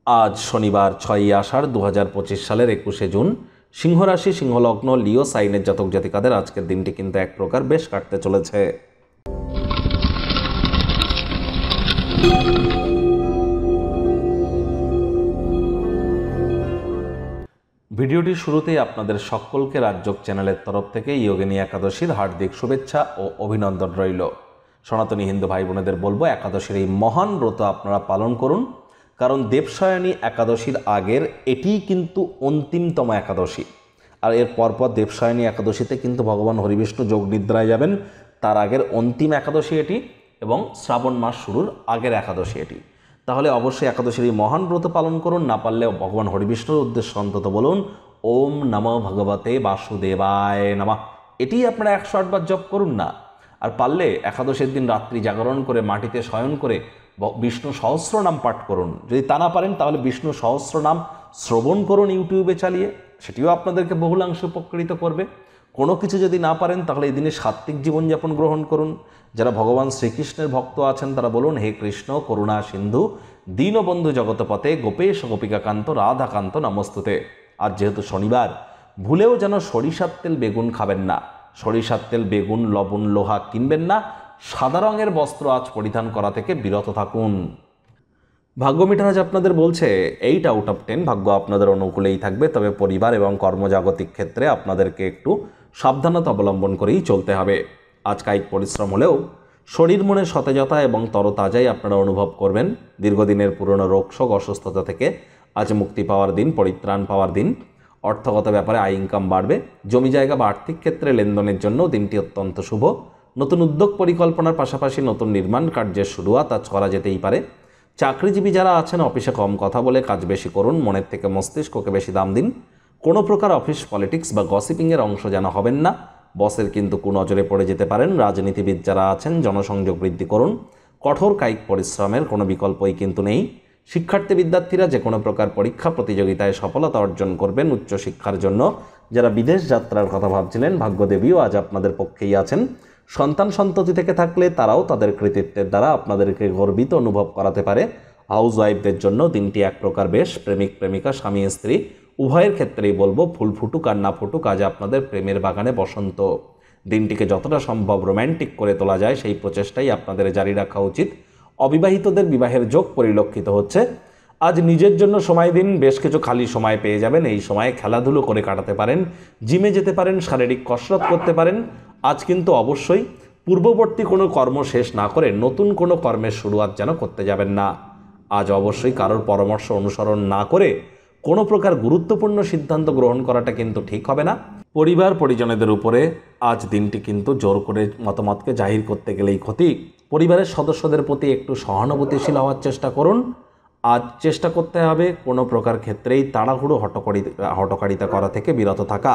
আজ শনিবার 6ই আষাঢ় 2025 সালের 21শে জুন। সিংহ রাশি, সিংহলগ্ন, লিও সাইনের জাতক জাতিকাদের আজকের দিনটি কিন্তু এক প্রকার বেশ কাটতে চলেছে। ভিডিওটির শুরুতেই আপনাদের সকলকে রাজযোগ চ্যানেলের তরফ থেকে যোগিনী একাদশীর হার্দিক শুভেচ্ছা ও অভিনন্দন রইল। সনাতনী হিন্দু ভাই বোনেদের বলবো, একাদশীর এই মহান ব্রত আপনারা পালন করুন, কারণ দেবসায়নী একাদশীর আগের এটিই কিন্তু অন্তিমতম একাদশী। আর এর পরপর দেবসায়নী একাদশীতে কিন্তু ভগবান হরিবিষ্ণু যোগ নিদ্রায় যাবেন, তার আগের অন্তিম একাদশী এটি, এবং শ্রাবণ মাস শুরুর আগের একাদশী এটি। তাহলে অবশ্যই একাদশীর এই মহান ব্রত পালন করুন। না পারলেও ভগবান হরিবিষ্ণুর উদ্দেশ্যে অন্তত বলুন ওম নমো ভগবতে বাসুদেবায় নমঃ। এটি আপনারা 108 বার জপ করুন না। আর পারলে একাদশীর দিন রাত্রি জাগরণ করে মাটিতে শয়ন করে বিষ্ণু সহস্রনাম পাঠ করুন। যদি তা না পারেন তাহলে বিষ্ণু সহস্রনাম শ্রবণ করুন ইউটিউবে চালিয়ে, সেটিও আপনাদেরকে বহুলাংশে উপকৃত করবে। কোনো কিছু যদি না পারেন তাহলে এই দিনে সাত্ত্বিক জীবনযাপন গ্রহণ করুন। যারা ভগবান শ্রীকৃষ্ণের ভক্ত আছেন তারা বলুন, হে কৃষ্ণ করুণা সিন্ধু দীনবন্ধু জগৎপতে গোপেশ গোপিকাকান্ত রাধাকান্ত নমস্তুতে। আর যেহেতু শনিবার, ভুলেও যেন সরিষার তেল বেগুন খাবেন না। সরিষার তেল বেগুন লবণ লোহা কিনবেন না। সাদা রঙের বস্ত্র আজ পরিধান করা থেকে বিরত থাকুন। ভাগ্য মিটার আজ আপনাদের বলছে 8 আউট অফ 10 ভাগ্য আপনাদের অনুকূলেই থাকবে, তবে পরিবার এবং কর্মজাগতিক ক্ষেত্রে আপনাদেরকে একটু সাবধানতা অবলম্বন করেই চলতে হবে। আজ কায়িক পরিশ্রম হলেও শরীর মনে সতেজতা এবং তরতাজাই আপনারা অনুভব করবেন। দীর্ঘদিনের পুরনো রোগশোক অসুস্থতা থেকে আজ মুক্তি পাওয়ার দিন, পরিত্রাণ পাওয়ার দিন। অর্থগত ব্যাপারে আয় ইনকাম বাড়বে। জমি জায়গা বা আর্থিক ক্ষেত্রে লেনদেনের জন্য দিনটি অত্যন্ত শুভ। নতুন উদ্যোগ পরিকল্পনার পাশাপাশি নতুন নির্মাণ কার্যের শুরুয়াত আজ করা যেতেই পারে। চাকরিজীবী যারা আছেন অফিসে কম কথা বলে কাজ বেশি করুন, মনের থেকে মস্তিষ্ককে বেশি দাম দিন। কোনো প্রকার অফিস পলিটিক্স বা গসিপিংয়ের অংশ যেন হবেন না। বসের কিন্তু কুনজরে পড়ে যেতে পারেন। রাজনীতিবিদ যারা আছেন জনসংযোগ বৃদ্ধি করুন। কঠোর কায়িক পরিশ্রমের কোনো বিকল্পই কিন্তু নেই। শিক্ষার্থী বিদ্যার্থীরা যে কোনো প্রকার পরীক্ষা প্রতিযোগিতায় সফলতা অর্জন করবেন। উচ্চশিক্ষার জন্য যারা বিদেশ যাত্রার কথা ভাবছিলেন, ভাগ্যদেবীও আজ আপনাদের পক্ষেই আছেন। সন্তান সন্ততি থেকে থাকলে তারাও তাদের কৃতিত্বের দ্বারা আপনাদেরকে গর্বিত অনুভব করাতে পারে। হাউস ওয়াইফদের জন্য দিনটি এক প্রকার বেশ। প্রেমিক প্রেমিকা, স্বামী স্ত্রী উভয়ের ক্ষেত্রেই বলবো, ফুল ফুটুক আর না ফুটুক, আজ আপনাদের প্রেমের বাগানে বসন্ত। দিনটিকে যতটা সম্ভব রোম্যান্টিক করে তোলা যায় সেই প্রচেষ্টাই আপনাদের জারি রাখা উচিত। অবিবাহিতদের বিবাহের যোগ পরিলক্ষিত হচ্ছে। আজ নিজের জন্য সময় দিন, বেশ কিছু খালি সময় পেয়ে যাবেন। এই সময়ে খেলাধুলো করে কাটাতে পারেন, জিমে যেতে পারেন, শারীরিক কসরত করতে পারেন। আজ কিন্তু অবশ্যই পূর্ববর্তী কোনো কর্ম শেষ না করে নতুন কোনো কর্মের শুরুয়াত যেন করতে যাবেন না। আজ অবশ্যই কারোর পরামর্শ অনুসরণ না করে কোনো প্রকার গুরুত্বপূর্ণ সিদ্ধান্ত গ্রহণ করাটা কিন্তু ঠিক হবে না। পরিবার পরিজনদের উপরে আজ দিনটি কিন্তু জোর করে মতামতকে জাহির করতে গেলেই ক্ষতি। পরিবারের সদস্যদের প্রতি একটু সহানুভূতিশীল হওয়ার চেষ্টা করুন। আজ চেষ্টা করতে হবে কোনো প্রকার ক্ষেত্রেই তাড়াহুড়ো হটকারিতা করা থেকে বিরত থাকা।